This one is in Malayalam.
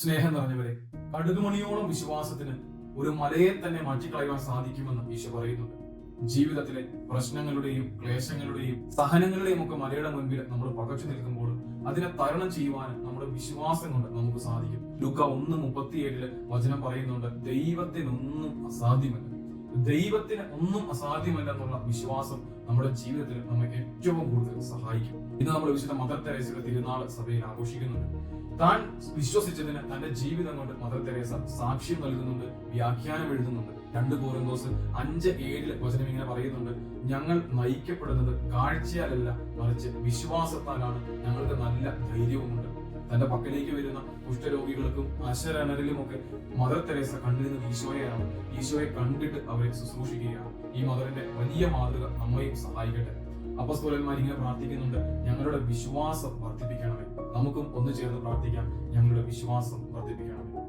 സ്നേഹം നിറഞ്ഞവരെ, കടുകുമണിയോളം വിശ്വാസത്തിന് ഒരു മലയെ തന്നെ മാറ്റിക്കളയുവാൻ സാധിക്കുമെന്ന് ഈശോ പറയുന്നുണ്ട്. ജീവിതത്തിലെ പ്രശ്നങ്ങളുടെയും ക്ലേശങ്ങളുടെയും സഹനങ്ങളുടെയും ഒക്കെ മലയുടെ മുൻപിൽ നമ്മൾ പകച്ചു നിൽക്കുമ്പോൾ അതിനെ തരണം ചെയ്യുവാൻ നമ്മുടെ വിശ്വാസം കൊണ്ട് നമുക്ക് സാധിക്കും. ലൂക്ക 1:37 വചനം പറയുന്നുണ്ട്, ദൈവത്തിനൊന്നും അസാധ്യമല്ല. ദൈവത്തിന് ഒന്നും അസാധ്യമല്ല എന്നുള്ള വിശ്വാസം നമ്മുടെ ജീവിതത്തിൽ നമ്മെ ഏറ്റവും കൂടുതൽ സഹായിക്കും. ഇന്ന് നമ്മൾ വിശുദ്ധ മദർ തെരേസയുടെ തിരുനാൾ സഭയിൽ ആഘോഷിക്കുന്നുണ്ട്. താൻ വിശ്വസിച്ചതിന് തന്റെ ജീവിതം കൊണ്ട് മദർ തെരേസ സാക്ഷ്യം നൽകുന്നുണ്ട്, വ്യാഖ്യാനം എഴുതുന്നുണ്ട്. 2 Korinthos 5:7 വചനം ഇങ്ങനെ പറയുന്നുണ്ട്, ഞങ്ങൾ നയിക്കപ്പെടുന്നത് കാഴ്ചയാലല്ല, മറിച്ച് വിശ്വാസത്താലാണ്. ഞങ്ങൾക്ക് നല്ല ധൈര്യവുമുണ്ട്. തന്റെ പക്കലേക്ക് വരുന്ന കുഷ്ഠരോഗികൾക്കും അശരണരിലും ഒക്കെ മദർ തെരേസ കണ്ടിരുന്നത് ഈശോയെയാണ്. ഈശോയെ കണ്ടിട്ട് അവരെ ശുശ്രൂഷിക്കുകയാണ്. ഈ മദറിന്റെ വലിയ മാതൃക നമ്മയും സഹായിക്കട്ടെ. അപ്പോസ്തലന്മാർ ഇങ്ങനെ പ്രാർത്ഥിക്കുന്നുണ്ട്, ഞങ്ങളുടെ വിശ്വാസം വർദ്ധിപ്പിക്കണമേ. നമുക്കും ഒന്ന് ചേർന്ന് പ്രാർത്ഥിക്കാം, ഞങ്ങളുടെ വിശ്വാസം വർദ്ധിപ്പിക്കണമേ.